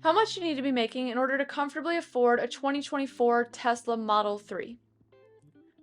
How much do you need to be making in order to comfortably afford a 2024 Tesla Model 3?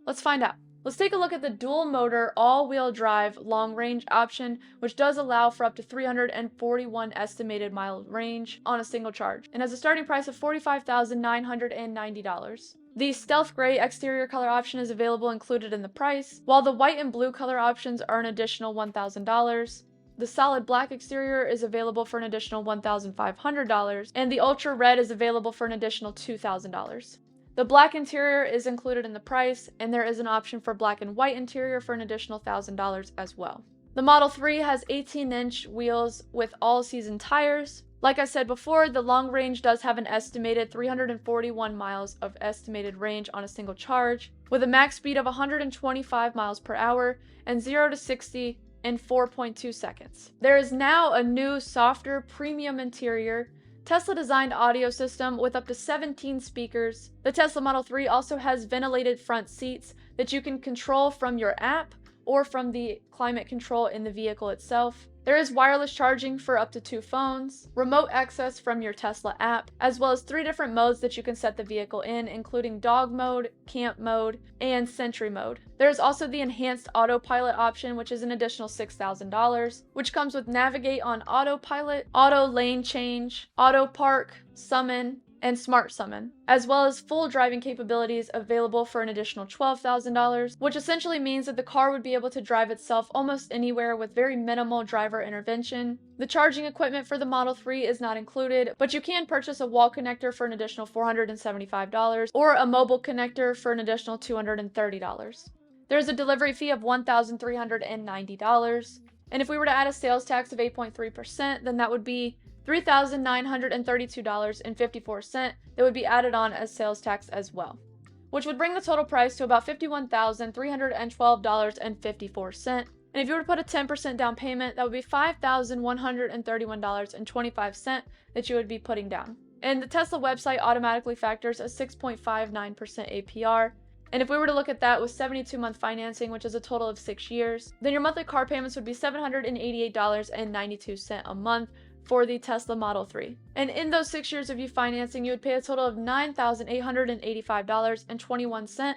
Let's find out. Let's take a look at the dual motor all-wheel drive long range option, which does allow for up to 341 estimated mile range on a single charge, and has a starting price of $45,990. The stealth gray exterior color option is available included in the price, while the white and blue color options are an additional $1,000. The solid black exterior is available for an additional $1,500, and the ultra red is available for an additional $2,000. The black interior is included in the price, and there is an option for black and white interior for an additional $1,000 as well. The Model 3 has 18-inch wheels with all-season tires. Like I said before, the long range does have an estimated 341 miles of estimated range on a single charge, with a max speed of 125 miles per hour and 0 to 60 in 4.2 seconds. There is now a new, softer, premium interior, Tesla-designed audio system with up to 17 speakers. The Tesla Model 3 also has ventilated front seats that you can control from your app or from the climate control in the vehicle itself. There is wireless charging for up to 2 phones, remote access from your Tesla app, as well as 3 different modes that you can set the vehicle in, including dog mode, camp mode, and sentry mode. There is also the enhanced autopilot option, which is an additional $6,000, which comes with navigate on autopilot, auto lane change, auto park, summon, and smart summon, as well as full driving capabilities available for an additional $12,000, which essentially means that the car would be able to drive itself almost anywhere with very minimal driver intervention. The charging equipment for the Model 3 is not included, but you can purchase a wall connector for an additional $475 or a mobile connector for an additional $230. There's a delivery fee of $1,390, and if we were to add a sales tax of 8.3%, then that would be $3,932.54 that would be added on as sales tax as well, which would bring the total price to about $51,312.54. And if you were to put a 10% down payment, that would be $5,131.25 that you would be putting down. And the Tesla website automatically factors a 6.59% APR. And if we were to look at that with 72-month financing, which is a total of 6 years, then your monthly car payments would be $788.92 a month for the Tesla Model 3. And in those 6 years of you financing, you would pay a total of $9,885.21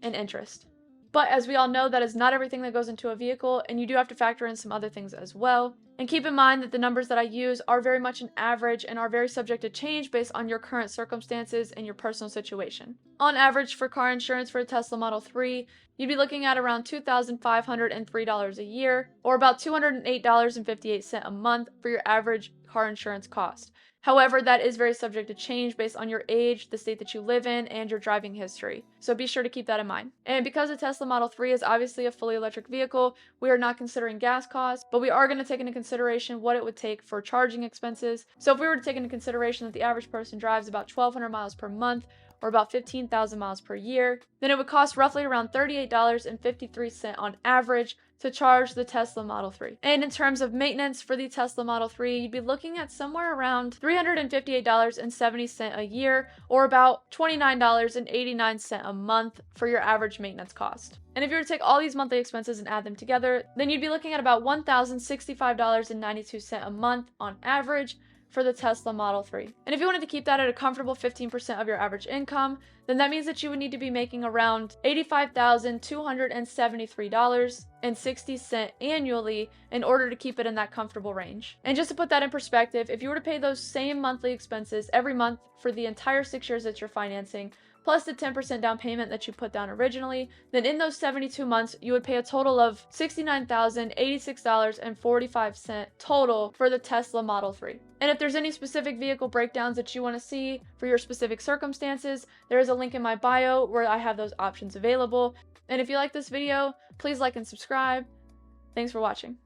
in interest. But as we all know, that is not everything that goes into a vehicle, and you do have to factor in some other things as well. And keep in mind that the numbers that I use are very much an average and are very subject to change based on your current circumstances and your personal situation. On average, for car insurance for a Tesla Model 3, you'd be looking at around $2,503 a year, or about $208.58 a month for your average car insurance cost. However, that is very subject to change based on your age, the state that you live in, and your driving history. So be sure to keep that in mind. And because the Tesla Model 3 is obviously a fully electric vehicle, we are not considering gas costs, but we are going to take into consideration what it would take for charging expenses. So if we were to take into consideration that the average person drives about 1,200 miles per month, or about 15,000 miles per year, then it would cost roughly around $38.53 on average to charge the Tesla Model 3. And in terms of maintenance for the Tesla Model 3, you'd be looking at somewhere around $358.70 a year, or about $29.89 a month for your average maintenance cost. And if you were to take all these monthly expenses and add them together, then you'd be looking at about $1,065.92 a month on average for the Tesla Model 3. And if you wanted to keep that at a comfortable 15% of your average income, then that means that you would need to be making around $85,273.60 annually in order to keep it in that comfortable range. And just to put that in perspective, if you were to pay those same monthly expenses every month for the entire 6 years that you're financing, plus the 10% down payment that you put down originally, then in those 72 months, you would pay a total of $69,086.45 total for the Tesla Model 3. And if there's any specific vehicle breakdowns that you want to see for your specific circumstances, there is a link in my bio where I have those options available. And if you like this video, please like and subscribe. Thanks for watching.